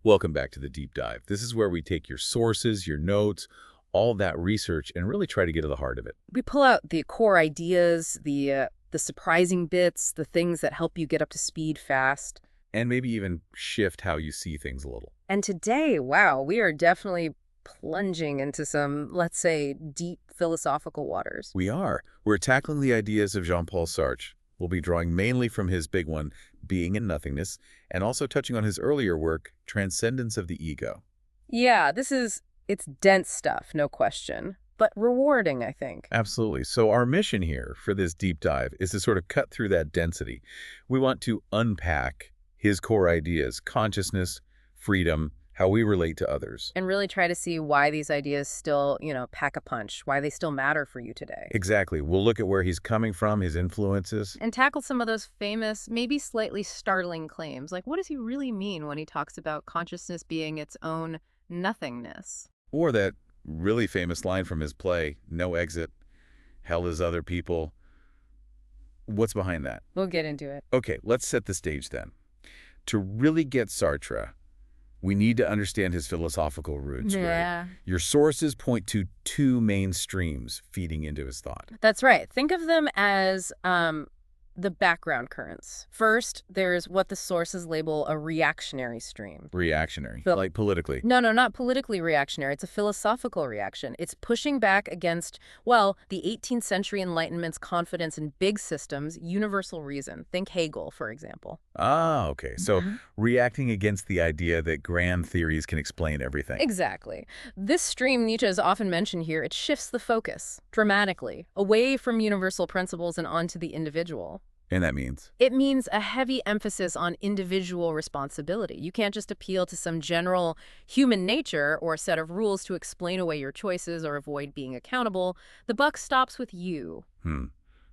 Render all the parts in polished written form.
Welcome back to the deep dive. This is where we take your sources, your notes, all that research, and really try to get to the heart of it. We pull out the core ideas, the surprising bits, the things that help you get up to speed fast. And maybe even shift how you see things a little. And today, wow, we are definitely plunging into some, let's say, deep philosophical waters. We are. We're tackling the ideas of Jean-Paul Sartre. We'll be drawing mainly from his big one, Being and Nothingness, and also touching on his earlier work, Transcendence of the Ego. Yeah, it's dense stuff, no question, but rewarding, I think. Absolutely. So our mission here for this deep dive is to sort of cut through that density. We want to unpack his core ideas, consciousness, freedom, how we relate to others. And really try to see why these ideas still, pack a punch, why they still matter for you today. Exactly. We'll look at where he's coming from, his influences. And tackle some of those famous, maybe slightly startling claims. Like, what does he really mean when he talks about consciousness being its own nothingness? Or that really famous line from his play, "No exit, hell is other people." What's behind that? We'll get into it. Okay, let's set the stage then. To really get Sartre, we need to understand his philosophical roots, right? Your sources point to two main streams feeding into his thought. That's right. Think of them as the background currents. First, there's what the sources label a reactionary stream. Reactionary, Phil- like politically. No, not politically reactionary. It's a philosophical reaction. It's pushing back against, well, the 18th century Enlightenment's confidence in big systems, universal reason. Think Hegel, for example. Ah, okay. So reacting against the idea that grand theories can explain everything. Exactly. This stream, Nietzsche is often mentioned here, it shifts the focus dramatically away from universal principles and onto the individual. And that means? It means a heavy emphasis on individual responsibility. You can't just appeal to some general human nature or a set of rules to explain away your choices or avoid being accountable. The buck stops with you.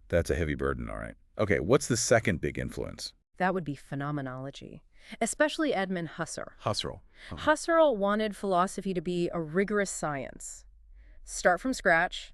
That's a heavy burden, all right. Okay, what's the second big influence? That would be phenomenology, especially Edmund Husserl. Husserl. Husserl wanted philosophy to be a rigorous science. Start from scratch,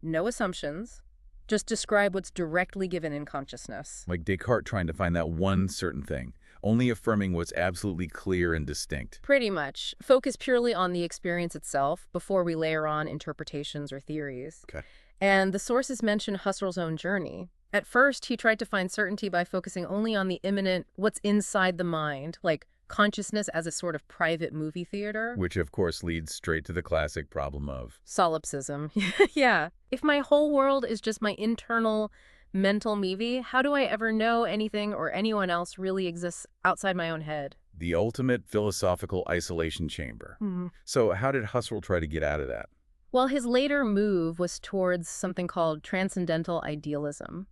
no assumptions, just describe what's directly given in consciousness. Like Descartes trying to find that one certain thing, only affirming what's absolutely clear and distinct. Pretty much. Focus purely on the experience itself before we layer on interpretations or theories. Okay. And the sources mention Husserl's own journey. At first, he tried to find certainty by focusing only on the immanent, what's inside the mind, like consciousness as a sort of private movie theater. Which, of course, leads straight to the classic problem of Solipsism. Yeah. If my whole world is just my internal mental movie, how do I ever know anything or anyone else really exists outside my own head? the ultimate philosophical isolation chamber. So how did Husserl try to get out of that? Well, his later move was towards something called transcendental idealism.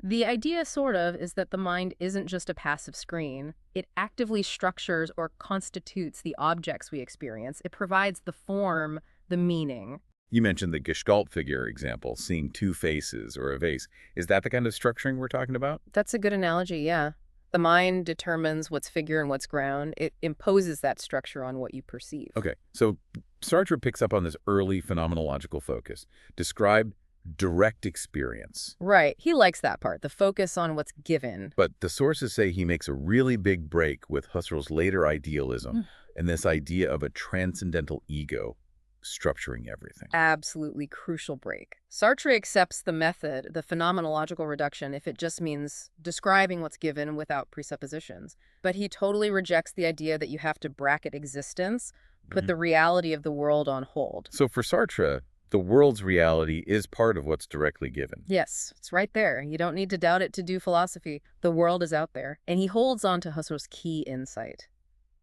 The idea, sort of, is that the mind isn't just a passive screen. It actively structures or constitutes the objects we experience. It provides the form, the meaning. You mentioned the Gestalt figure example, seeing two faces or a vase. Is that the kind of structuring we're talking about? That's a good analogy, yeah. The mind determines what's figure and what's ground. It imposes that structure on what you perceive. Okay, so Sartre picks up on this early phenomenological focus, described direct experience. Right. He likes that part, the focus on what's given. But the sources say he makes a really big break with Husserl's later idealism and this idea of a transcendental ego structuring everything. Absolutely crucial break. Sartre accepts the method, the phenomenological reduction, if it just means describing what's given without presuppositions. But he totally rejects the idea that you have to bracket existence, put the reality of the world on hold. So for Sartre, the world's reality is part of what's directly given. Yes, it's right there. You don't need to doubt it to do philosophy. The world is out there. And he holds on to Husserl's key insight.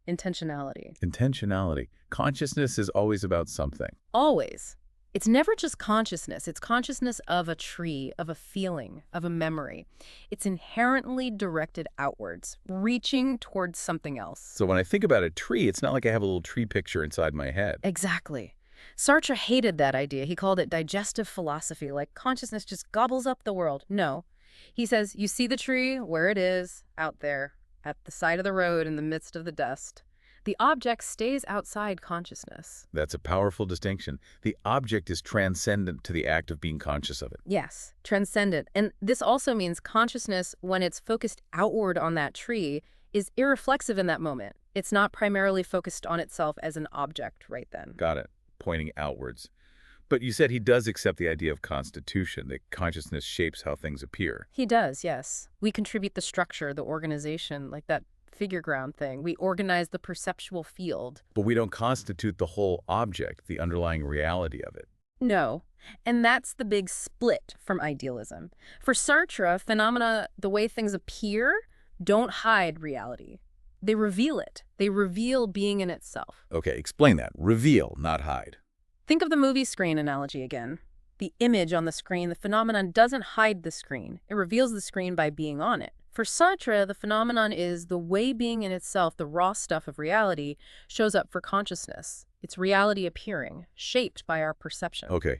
Intentionality. Intentionality. Consciousness is always about something. Always. It's never just consciousness. It's consciousness of a tree, of a feeling, of a memory. It's inherently directed outwards, reaching towards something else. So when I think about a tree, it's not like I have a little tree picture inside my head. Exactly. Sartre hated that idea. He called it digestive philosophy, like consciousness just gobbles up the world. No. He says, you see the tree where it is, out there, at the side of the road in the midst of the dust. The object stays outside consciousness. That's a powerful distinction. The object is transcendent to the act of being conscious of it. Yes, transcendent. And this also means consciousness, when it's focused outward on that tree, is irreflexive in that moment. It's not primarily focused on itself as an object right then. Got it. Pointing outwards. But you said he does accept the idea of constitution, that consciousness shapes how things appear. He does, yes. We contribute the structure, the organization, like that figure ground thing. We organize the perceptual field. But we don't constitute the whole object, the underlying reality of it. No. And that's the big split from idealism. For Sartre, phenomena, the way things appear, don't hide reality. They reveal it. They reveal being in itself. Okay, explain that. Reveal, not hide. Think of the movie screen analogy again. The image on the screen, the phenomenon doesn't hide the screen. It reveals the screen by being on it. For Sartre, the phenomenon is the way being in itself, the raw stuff of reality, shows up for consciousness. It's reality appearing, shaped by our perception. Okay.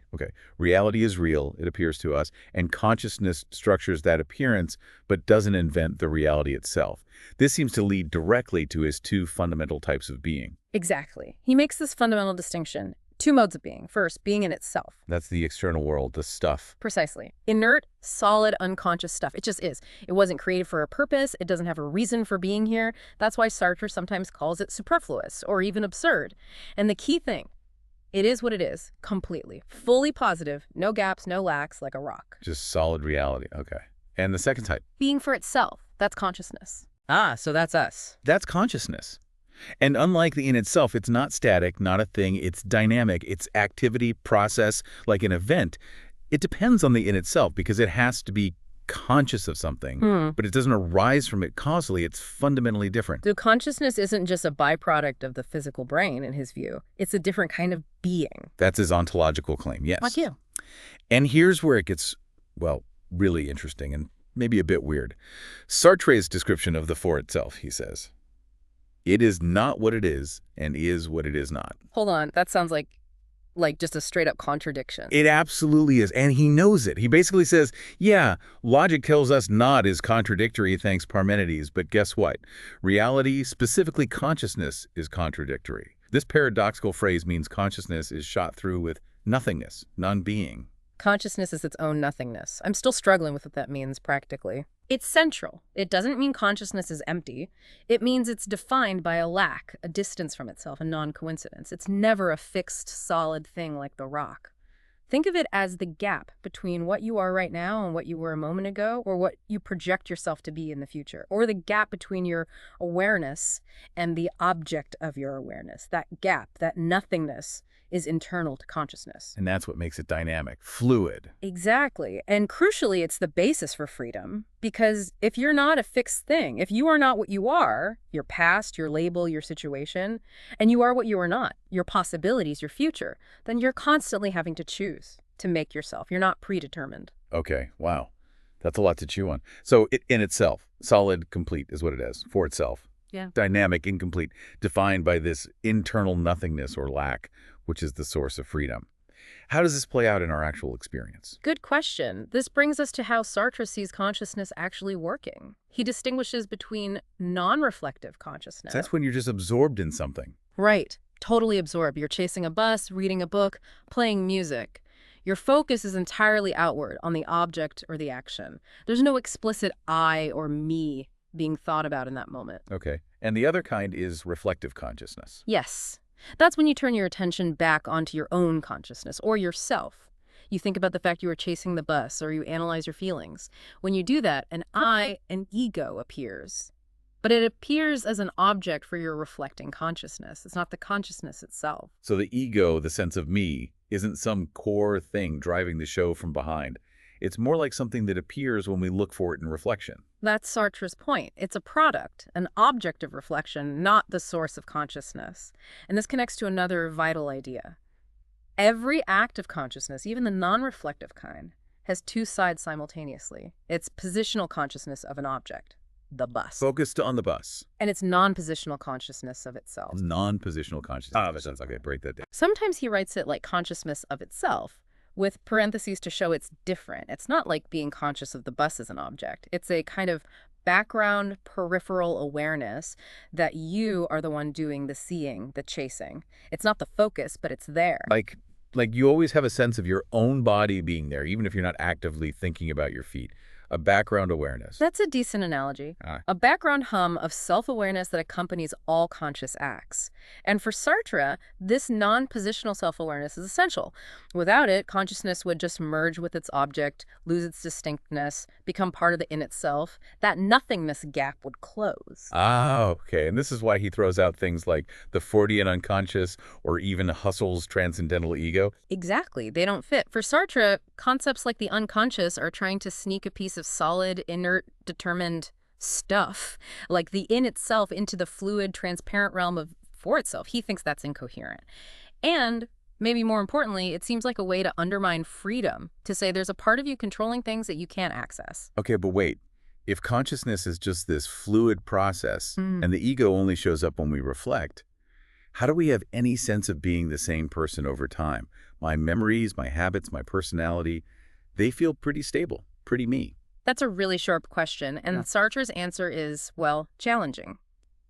Reality is real, it appears to us, and consciousness structures that appearance, but doesn't invent the reality itself. This seems to lead directly to his two fundamental types of being. Exactly. He makes this fundamental distinction. Two modes of being. First, being in itself. That's the external world, the stuff. Precisely. Inert, solid, unconscious stuff. It just is. It wasn't created for a purpose. It doesn't have a reason for being here. That's why Sartre sometimes calls it superfluous or even absurd. And the key thing, it is what it is, completely. Fully positive, no gaps, no lacks, like a rock. Just solid reality. Okay. And the second type? Being for itself. That's consciousness. Ah, so that's us. That's consciousness. And unlike the in itself, it's not static, not a thing, it's dynamic, it's activity, process, like an event. It depends on the in itself because it has to be conscious of something, but it doesn't arise from it causally. It's fundamentally different. So consciousness isn't just a byproduct of the physical brain, in his view. It's a different kind of being. That's his ontological claim, yes. Like you. And here's where it gets, well, really interesting and maybe a bit weird. Sartre's description of the for itself, he says, it is not what it is and is what it is not. Hold on. That sounds like just a straight up contradiction. It absolutely is. And he knows it. He basically says, yeah, logic tells us not is contradictory, thanks Parmenides. But guess what? Reality, specifically consciousness, is contradictory. This paradoxical phrase means consciousness is shot through with nothingness, non-being. Consciousness is its own nothingness. I'm still struggling with what that means practically. It's central. It doesn't mean consciousness is empty. It means it's defined by a lack, a distance from itself, a non-coincidence. It's never a fixed, solid thing like the rock. Think of it as the gap between what you are right now and what you were a moment ago, or what you project yourself to be in the future, or the gap between your awareness and the object of your awareness. That gap, that nothingness, is internal to consciousness. And that's what makes it dynamic, fluid. Exactly. And crucially, it's the basis for freedom. Because if you're not a fixed thing, if you are not what you are, your past, your label, your situation, and you are what you are not, your possibilities, your future, then you're constantly having to choose to make yourself. You're not predetermined. Okay, wow. That's a lot to chew on. So it in itself, solid, complete is what it is, for itself. Yeah. Dynamic, incomplete, defined by this internal nothingness or lack, which is the source of freedom. How does this play out in our actual experience? Good question. This brings us to how Sartre sees consciousness actually working. He distinguishes between non-reflective consciousness. That's when you're just absorbed in something. Right. Totally absorbed. You're chasing a bus, reading a book, playing music. Your focus is entirely outward on the object or the action. There's no explicit I or me being thought about in that moment. Okay. And the other kind is reflective consciousness. Yes. That's when you turn your attention back onto your own consciousness or yourself. You think about the fact you are chasing the bus, or you analyze your feelings. When you do that, an I, an ego appears. But it appears as an object for your reflecting consciousness. It's not the consciousness itself. So the ego, the sense of me, isn't some core thing driving the show from behind. It's more like something that appears when we look for it in reflection. That's Sartre's point. It's a product, an object of reflection, not the source of consciousness. And this connects to another vital idea. Every act of consciousness, even the non-reflective kind, has two sides simultaneously. It's positional consciousness of an object, the bus. Focused on the bus. And it's non-positional consciousness of itself. Non-positional consciousness. Okay, break that down. Sometimes he writes it like consciousness of itself, with parentheses to show it's different. It's not like being conscious of the bus as an object. It's a kind of background peripheral awareness that you are the one doing the seeing, the chasing. It's not the focus, but it's there. Like you always have a sense of your own body being there, even if you're not actively thinking about your feet. A background awareness. That's a decent analogy. A background hum of self-awareness that accompanies all conscious acts. And for Sartre, this non-positional self-awareness is essential. Without it, consciousness would just merge with its object, lose its distinctness, become part of the in itself. That nothingness gap would close. Ah, okay. And this is why he throws out things like the Freudian unconscious or even Husserl's transcendental ego. Exactly. They don't fit. For Sartre, concepts like the unconscious are trying to sneak a piece of solid, inert, determined stuff, like the in itself, into the fluid, transparent realm of for itself. He thinks that's incoherent. And maybe more importantly, it seems like a way to undermine freedom, to say there's a part of you controlling things that you can't access. Okay, but wait. If consciousness is just this fluid process and the ego only shows up when we reflect, how do we have any sense of being the same person over time? My memories, my habits, my personality, they feel pretty stable, pretty me. That's a really sharp question, and Sartre's answer is, well, challenging.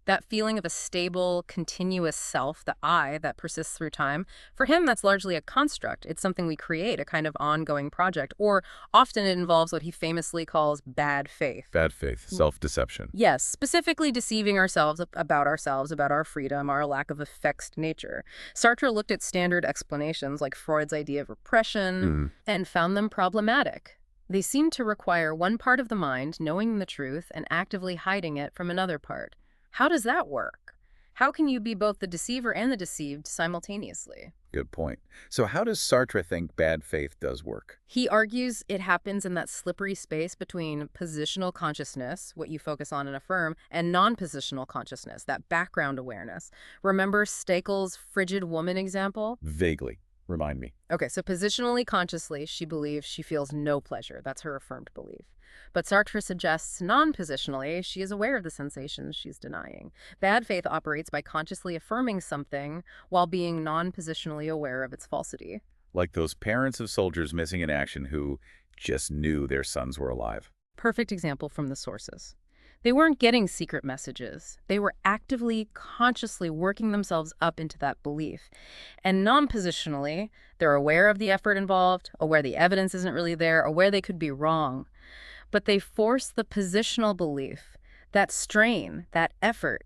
That feeling of a stable, continuous self, the I, that persists through time, for him, that's largely a construct. It's something we create, a kind of ongoing project, or often it involves what he famously calls bad faith. Bad faith, self-deception. Yes, specifically deceiving ourselves, about our freedom, our lack of a fixed nature. Sartre looked at standard explanations like Freud's idea of repression and found them problematic. They seem to require one part of the mind knowing the truth and actively hiding it from another part. How does that work? How can you be both the deceiver and the deceived simultaneously? Good point. So how does Sartre think bad faith does work? He argues it happens in that slippery space between positional consciousness, what you focus on and affirm, and non-positional consciousness, that background awareness. Remember Stekel's frigid woman example? Vaguely. Remind me. Okay, so positionally consciously, she believes she feels no pleasure. That's her affirmed belief. But Sartre suggests non-positionally, she is aware of the sensations she's denying. Bad faith operates by consciously affirming something while being non-positionally aware of its falsity. Like those parents of soldiers missing in action who just knew their sons were alive. Perfect example from the sources. They weren't getting secret messages. They were actively, consciously working themselves up into that belief. And non-positionally, they're aware of the effort involved, aware the evidence isn't really there, aware they could be wrong. But they force the positional belief. That strain, that effort,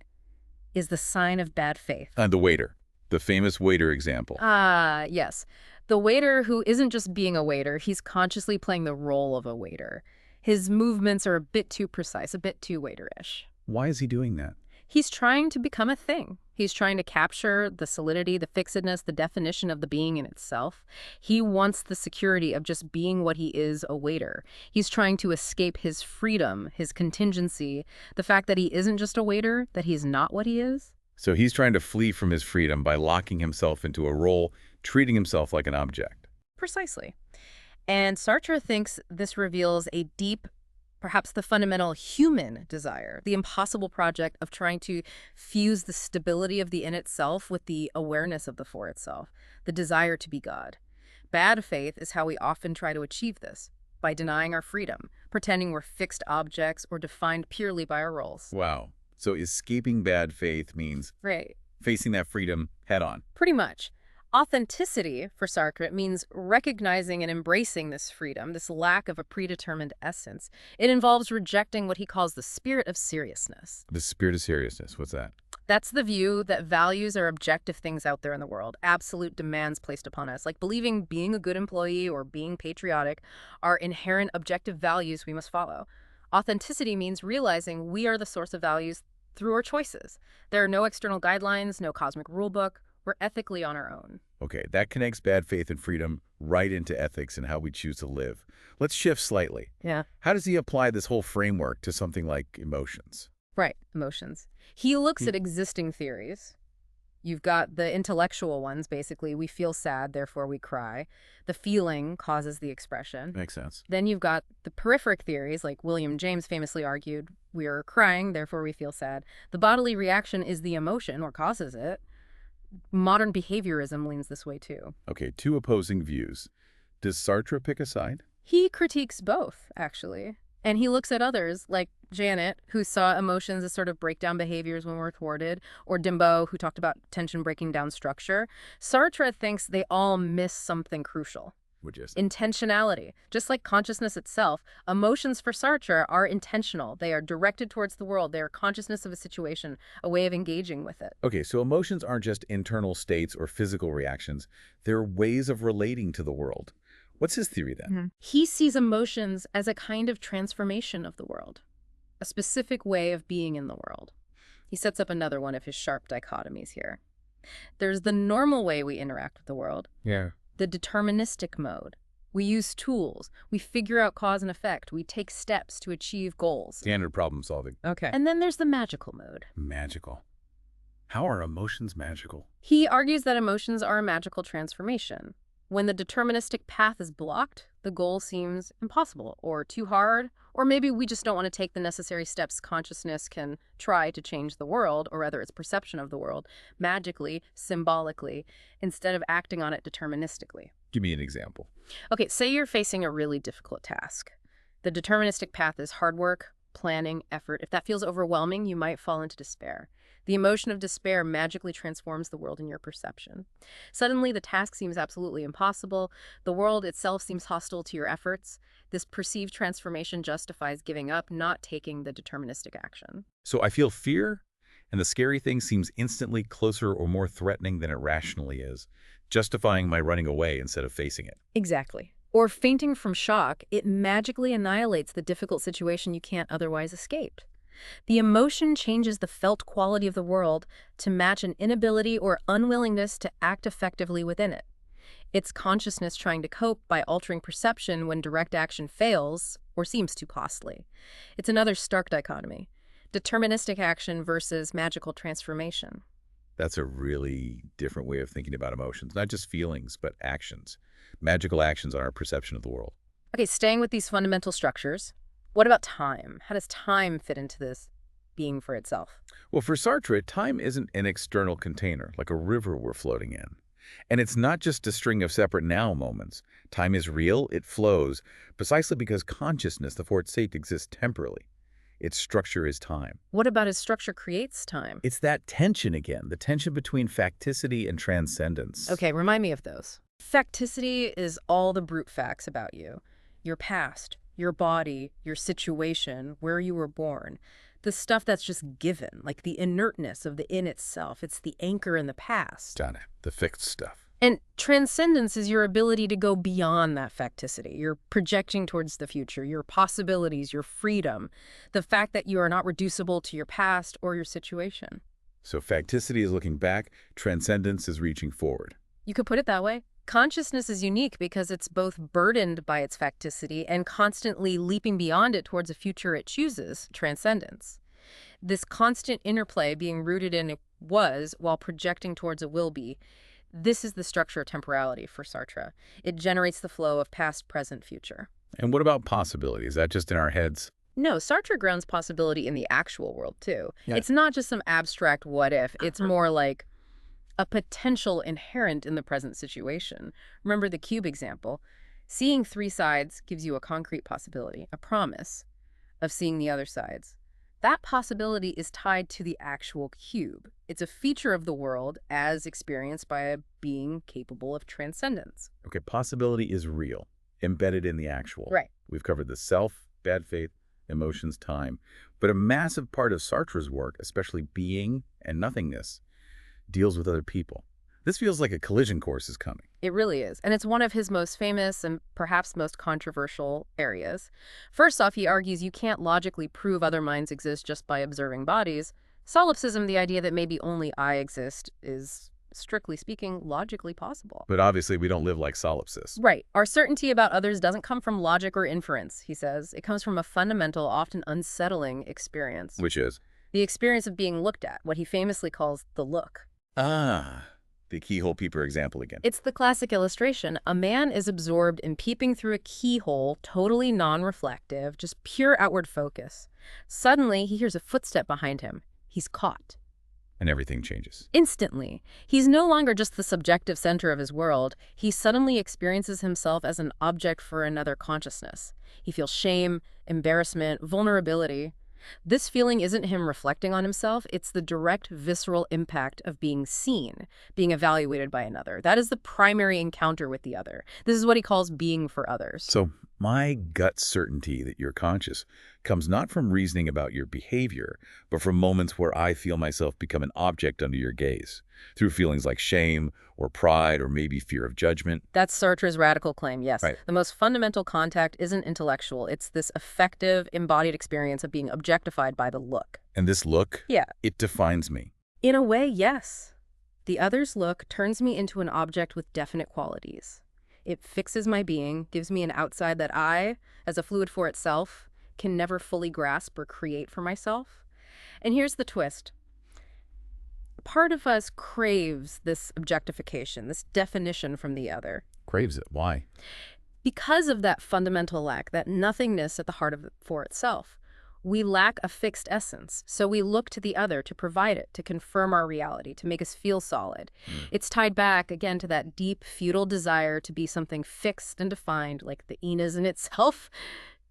is the sign of bad faith. And the waiter. The famous waiter example. Yes. The waiter who isn't just being a waiter, he's consciously playing the role of a waiter. His movements are a bit too precise, a bit too waiterish. Why is he doing that? He's trying to become a thing. He's trying to capture the solidity, the fixedness, the definition of the being in itself. He wants the security of just being what he is, a waiter. He's trying to escape his freedom, his contingency, the fact that he isn't just a waiter, that he's not what he is. So he's trying to flee from his freedom by locking himself into a role, treating himself like an object. Precisely. And Sartre thinks this reveals a deep, perhaps the fundamental human desire, the impossible project of trying to fuse the stability of the in itself with the awareness of the for itself, the desire to be God. Bad faith is how we often try to achieve this, by denying our freedom, pretending we're fixed objects or defined purely by our roles. Wow. So escaping bad faith means facing that freedom head on. Pretty much. Authenticity, for Sartre, means recognizing and embracing this freedom, this lack of a predetermined essence. It involves rejecting what he calls the spirit of seriousness. The spirit of seriousness, what's that? That's the view that values are objective things out there in the world, absolute demands placed upon us, like believing being a good employee or being patriotic are inherent objective values we must follow. Authenticity means realizing we are the source of values through our choices. There are no external guidelines, no cosmic rulebook. We're ethically on our own. Okay, that connects bad faith and freedom right into ethics and how we choose to live. Let's shift slightly. Yeah. How does he apply this whole framework to something like emotions? Right, emotions. He looks at existing theories. You've got the intellectual ones, basically. We feel sad, therefore we cry. The feeling causes the expression. Makes sense. Then you've got the peripheric theories, like William James famously argued, we are crying, therefore we feel sad. The bodily reaction is the emotion, or causes it. Modern behaviorism leans this way too. Okay, two opposing views. Does Sartre pick a side? He critiques both, actually. And he looks at others, like Janet, who saw emotions as sort of breakdown behaviors when we're thwarted, or Dimbo, who talked about tension breaking down structure. Sartre thinks they all miss something crucial. Which is? Intentionality. Just like consciousness itself, emotions for Sartre are intentional. They are directed towards the world. They are consciousness of a situation, a way of engaging with it. Okay, so emotions aren't just internal states or physical reactions. They're ways of relating to the world. What's his theory then? He sees emotions as a kind of transformation of the world, a specific way of being in the world. He sets up another one of his sharp dichotomies here. There's the normal way we interact with the world. Yeah. The deterministic mode. We use tools. We figure out cause and effect. We take steps to achieve goals. Standard problem solving. Okay. And then there's the magical mode. Magical. How are emotions magical? He argues that emotions are a magical transformation. When the deterministic path is blocked, the goal seems impossible or too hard, or maybe we just don't want to take the necessary steps consciousness can try to change the world, or rather its perception of the world, magically, symbolically, instead of acting on it deterministically. Give me an example. Okay, say you're facing a really difficult task. The deterministic path is hard work, planning, effort. If that feels overwhelming, you might fall into despair. The emotion of despair magically transforms the world in your perception. Suddenly, the task seems absolutely impossible. The world itself seems hostile to your efforts. This perceived transformation justifies giving up, not taking the deterministic action. So I feel fear, and the scary thing seems instantly closer or more threatening than it rationally is, justifying my running away instead of facing it. Exactly. Or fainting from shock, it magically annihilates the difficult situation you can't otherwise escape. The emotion changes the felt quality of the world to match an inability or unwillingness to act effectively within it. It's consciousness trying to cope by altering perception when direct action fails or seems too costly. It's another stark dichotomy: deterministic action versus magical transformation. That's a really different way of thinking about emotions, not just feelings, but actions. Magical actions on our perception of the world. Okay, staying with these fundamental structures, what about time? How does time fit into this being for itself? Well, for Sartre, time isn't an external container, like a river we're floating in. And it's not just a string of separate now moments. Time is real, it flows, precisely because consciousness, the fourth state, exists temporally. Its structure is time. What about its structure creates time? It's that tension again, the tension between facticity and transcendence. Okay, remind me of those. Facticity is all the brute facts about you. Your past, your body, your situation, where you were born. The stuff that's just given, like the inertness of the in itself. It's the anchor in the past. Got it. The fixed stuff. And transcendence is your ability to go beyond that facticity. You're projecting towards the future, your possibilities, your freedom, the fact that you are not reducible to your past or your situation. So facticity is looking back, transcendence is reaching forward. You could put it that way. Consciousness is unique because it's both burdened by its facticity and constantly leaping beyond it towards a future it chooses, transcendence. This constant interplay being rooted in a was while projecting towards a will be. This is the structure of temporality for Sartre. It generates the flow of past, present, future. And what about possibility? Is that just in our heads? No, Sartre grounds possibility in the actual world, too. Yeah. It's not just some abstract what if. It's more like a potential inherent in the present situation. Remember the cube example. Seeing three sides gives you a concrete possibility, a promise of seeing the other sides. That possibility is tied to the actual cube. It's a feature of the world as experienced by a being capable of transcendence. Okay, possibility is real, embedded in the actual. Right. We've covered the self, bad faith, emotions, time. But a massive part of Sartre's work, especially being and nothingness, deals with other people. This feels like a collision course is coming. It really is. And it's one of his most famous and perhaps most controversial areas. First off, he argues you can't logically prove other minds exist just by observing bodies. Solipsism, the idea that maybe only I exist, is, strictly speaking, logically possible. But obviously we don't live like solipsists. Right. Our certainty about others doesn't come from logic or inference, he says. It comes from a fundamental, often unsettling experience. Which is? The experience of being looked at, what he famously calls the look. Ah, the keyhole peeper example again. It's the classic illustration. A man is absorbed in peeping through a keyhole, totally non-reflective, just pure outward focus. Suddenly, he hears a footstep behind him. He's caught. And everything changes. Instantly. He's no longer just the subjective center of his world. He suddenly experiences himself as an object for another consciousness. He feels shame, embarrassment, vulnerability. This feeling isn't him reflecting on himself, it's the direct, visceral impact of being seen, being evaluated by another. That is the primary encounter with the other. This is what he calls being for others. So my gut certainty that you're conscious comes not from reasoning about your behavior, but from moments where I feel myself become an object under your gaze, through feelings like shame or pride or maybe fear of judgment. That's Sartre's radical claim, yes. Right. The most fundamental contact isn't intellectual. It's this affective, embodied experience of being objectified by the look. And this look, Yeah. it defines me. In a way, yes. The other's look turns me into an object with definite qualities. It fixes my being, gives me an outside that I, as a fluid for itself, can never fully grasp or create for myself. And here's the twist. Part of us craves this objectification, this definition from the other. Craves it. Why? Because of that fundamental lack, that nothingness at the heart of it for itself. We lack a fixed essence, so we look to the other to provide it, to confirm our reality, to make us feel solid. It's tied back, again, to that deep, futile desire to be something fixed and defined, like the Enas in itself,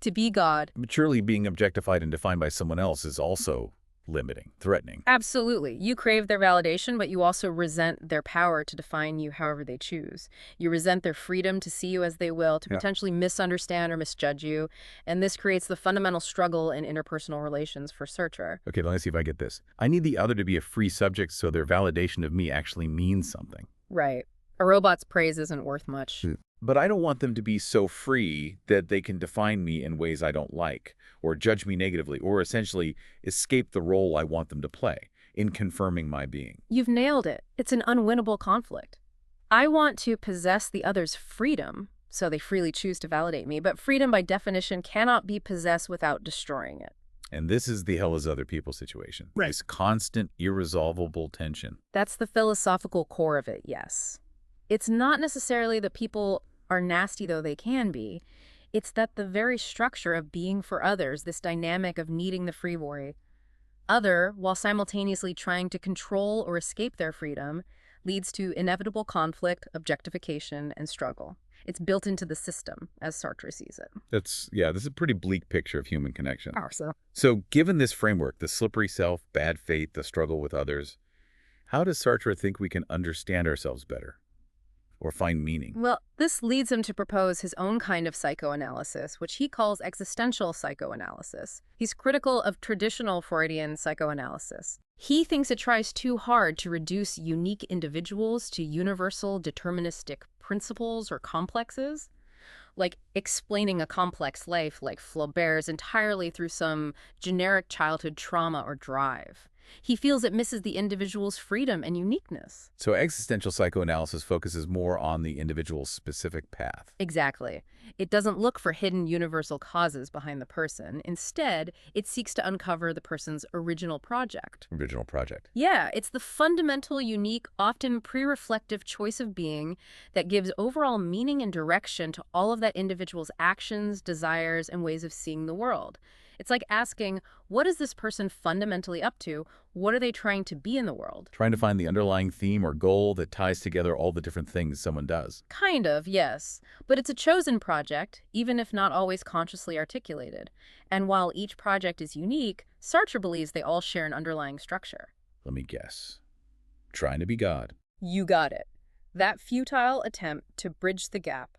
to be God. But surely being objectified and defined by someone else is also limiting, threatening. Absolutely. You crave their validation, but you also resent their power to define you however they choose. You resent their freedom to see you as they will, to potentially misunderstand or misjudge you. And this creates the fundamental struggle in interpersonal relations for Sartre. Okay, let me see if I get this. I need the other to be a free subject so their validation of me actually means something. Right. A robot's praise isn't worth much. But I don't want them to be so free that they can define me in ways I don't like, or judge me negatively, or essentially escape the role I want them to play in confirming my being. You've nailed it. It's an unwinnable conflict. I want to possess the other's freedom, so they freely choose to validate me, but freedom by definition cannot be possessed without destroying it. And this is the hell is other people situation. Right. This constant, irresolvable tension. That's the philosophical core of it, yes. It's not necessarily that people are nasty, though they can be. It's that the very structure of being for others, this dynamic of needing the free other, while simultaneously trying to control or escape their freedom, leads to inevitable conflict, objectification, and struggle. It's built into the system, as Sartre sees it. This is a pretty bleak picture of human connection. So. So given this framework, the slippery self, bad faith, the struggle with others, how does Sartre think we can understand ourselves better or find meaning? Well, this leads him to propose his own kind of psychoanalysis, which he calls existential psychoanalysis. He's critical of traditional Freudian psychoanalysis. He thinks it tries too hard to reduce unique individuals to universal deterministic principles or complexes, like explaining a complex life like Flaubert's entirely through some generic childhood trauma or drive. He feels it misses the individual's freedom and uniqueness. So existential psychoanalysis focuses more on the individual's specific path. Exactly. It doesn't look for hidden universal causes behind the person. Instead, it seeks to uncover the person's original project. Original project. Yeah, it's the fundamental, unique, often pre-reflective choice of being that gives overall meaning and direction to all of that individual's actions, desires, and ways of seeing the world. It's like asking, what is this person fundamentally up to? What are they trying to be in the world? Trying to find the underlying theme or goal that ties together all the different things someone does. Kind of, yes. But it's a chosen project, even if not always consciously articulated. And while each project is unique, Sartre believes they all share an underlying structure. Let me guess. Trying to be God. You got it. That futile attempt to bridge the gap,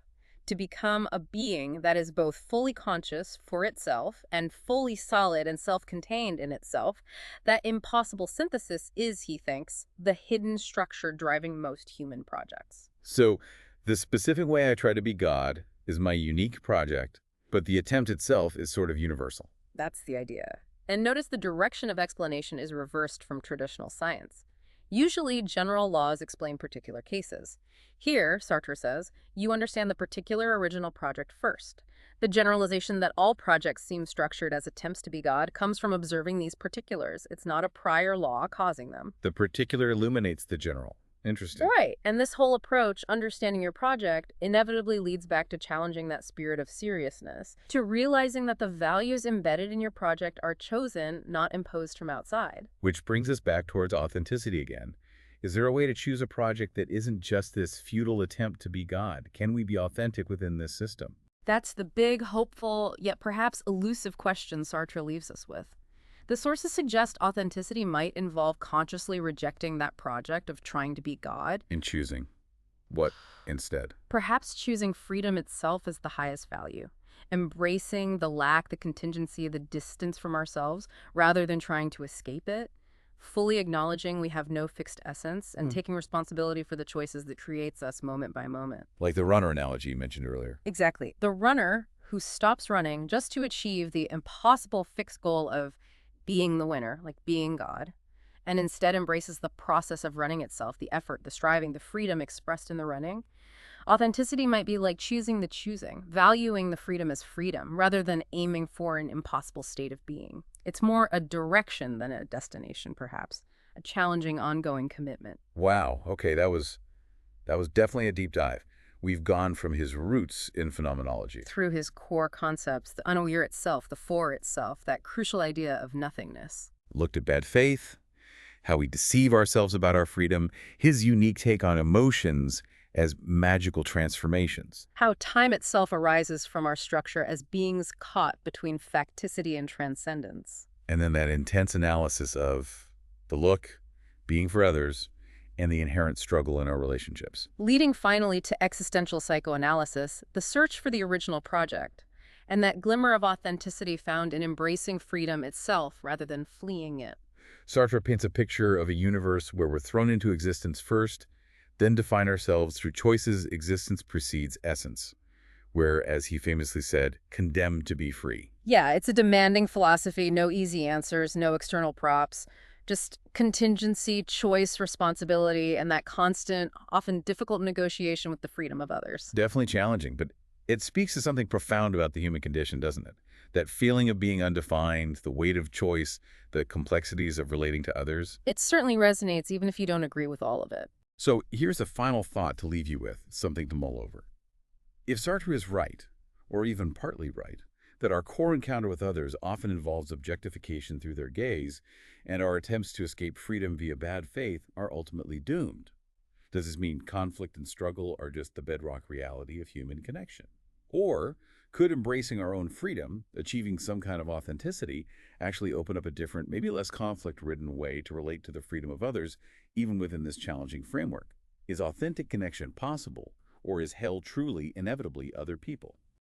to become a being that is both fully conscious for itself and fully solid and self-contained in itself, that impossible synthesis is, he thinks, the hidden structure driving most human projects. So the specific way I try to be God is my unique project, but the attempt itself is sort of universal. That's the idea. And notice the direction of explanation is reversed from traditional science. Usually, general laws explain particular cases. Here, Sartre says, you understand the particular original project first. The generalization that all projects seem structured as attempts to be God comes from observing these particulars. It's not a prior law causing them. The particular illuminates the general. Interesting. Right. And this whole approach, understanding your project, inevitably leads back to challenging that spirit of seriousness, to realizing that the values embedded in your project are chosen, not imposed from outside. Which brings us back towards authenticity again. Is there a way to choose a project that isn't just this futile attempt to be God? Can we be authentic within this system? That's the big, hopeful, yet perhaps elusive question Sartre leaves us with. The sources suggest authenticity might involve consciously rejecting that project of trying to be God. In choosing what instead? Perhaps choosing freedom itself as the highest value. Embracing the lack, the contingency, the distance from ourselves, rather than trying to escape it. Fully acknowledging we have no fixed essence and taking responsibility for the choices that creates us moment by moment. Like the runner analogy you mentioned earlier. Exactly. The runner who stops running just to achieve the impossible fixed goal of being the winner, like being God, and instead embraces the process of running itself, the effort, the striving, the freedom expressed in the running. Authenticity might be like choosing the choosing, valuing the freedom as freedom, rather than aiming for an impossible state of being. It's more a direction than a destination, perhaps, a challenging, ongoing commitment. Wow. Okay, that was definitely a deep dive. We've gone from his roots in phenomenology. Through his core concepts, the unaware itself, the for itself, that crucial idea of nothingness. Looked at bad faith, how we deceive ourselves about our freedom, his unique take on emotions as magical transformations. How time itself arises from our structure as beings caught between facticity and transcendence. And then that intense analysis of the look, being for others, and the inherent struggle in our relationships. Leading finally to existential psychoanalysis, the search for the original project, and that glimmer of authenticity found in embracing freedom itself rather than fleeing it. Sartre paints a picture of a universe where we're thrown into existence first, then define ourselves through choices. Existence precedes essence, where, as he famously said, condemned to be free. Yeah, it's a demanding philosophy, no easy answers, no external props, just contingency, choice, responsibility, and that constant, often difficult negotiation with the freedom of others. Definitely challenging, but it speaks to something profound about the human condition, doesn't it? That feeling of being undefined, the weight of choice, the complexities of relating to others. It certainly resonates, even if you don't agree with all of it. So here's a final thought to leave you with, something to mull over. If Sartre is right, or even partly right, that our core encounter with others often involves objectification through their gaze, and our attempts to escape freedom via bad faith are ultimately doomed. Does this mean conflict and struggle are just the bedrock reality of human connection? Or could embracing our own freedom, achieving some kind of authenticity, actually open up a different, maybe less conflict-ridden way to relate to the freedom of others, even within this challenging framework? Is authentic connection possible, or is hell truly, inevitably, other people?